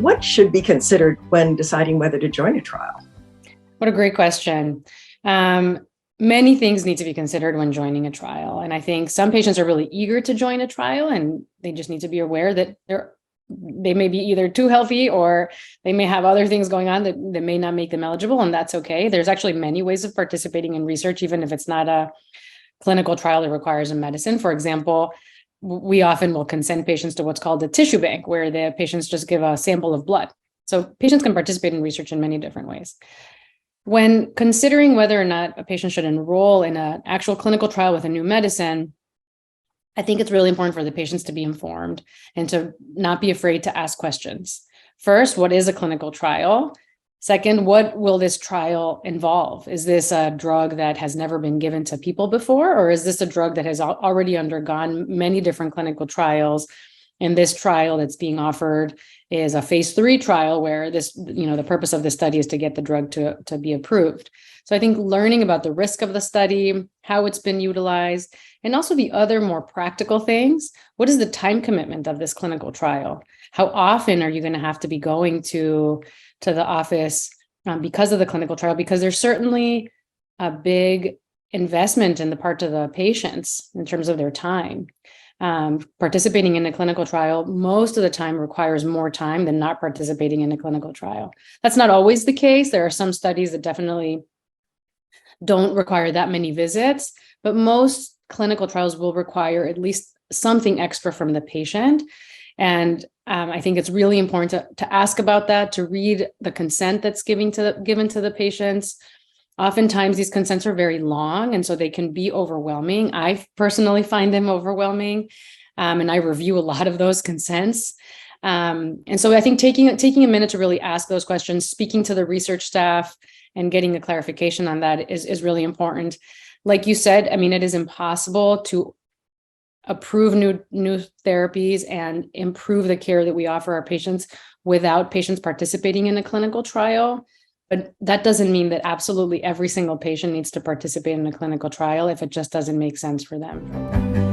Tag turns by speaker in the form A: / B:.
A: what should be considered when deciding whether to join a trial?
B: What a great question. Many things need to be considered when joining a trial. And I think some patients are really eager to join a trial, and they just need to be aware that they may be either too healthy or they may have other things going on that may not make them eligible, and that's okay. There's actually many ways of participating in research, even if it's not a clinical trial that requires a medicine. For example, we often will consent patients to what's called a tissue bank, where the patients just give a sample of blood. So patients can participate in research in many different ways. When considering whether or not a patient should enroll in an actual clinical trial with a new medicine, I think it's really important for the patients to be informed and to not be afraid to ask questions. First, what is a clinical trial? Second, what will this trial involve? Is this a drug that has never been given to people before, or is this a drug that has already undergone many different clinical trials? And this trial that's being offered is a phase 3 trial where the purpose of the study is to get the drug to be approved. So I think learning about the risk of the study, how it's been utilized, and also the other more practical things. What is the time commitment of this clinical trial? How often are you going to have to be going to the office because of the clinical trial? Because there's certainly a big investment in the part of the patients in terms of their time. Participating in a clinical trial most of the time requires more time than not participating in a clinical trial. That's not always the case. There are some studies that definitely don't require that many visits, but most clinical trials will require at least something extra from the patient. And I think it's really important to ask about that, to read the consent that's given to the patients. Oftentimes these consents are very long, and so they can be overwhelming. I personally find them overwhelming, and I review a lot of those consents. And so I think taking a minute to really ask those questions, speaking to the research staff and getting a clarification on that is really important. Like you said, I mean, it is impossible to approve new therapies and improve the care that we offer our patients without patients participating in a clinical trial. But that doesn't mean that absolutely every single patient needs to participate in a clinical trial if it just doesn't make sense for them.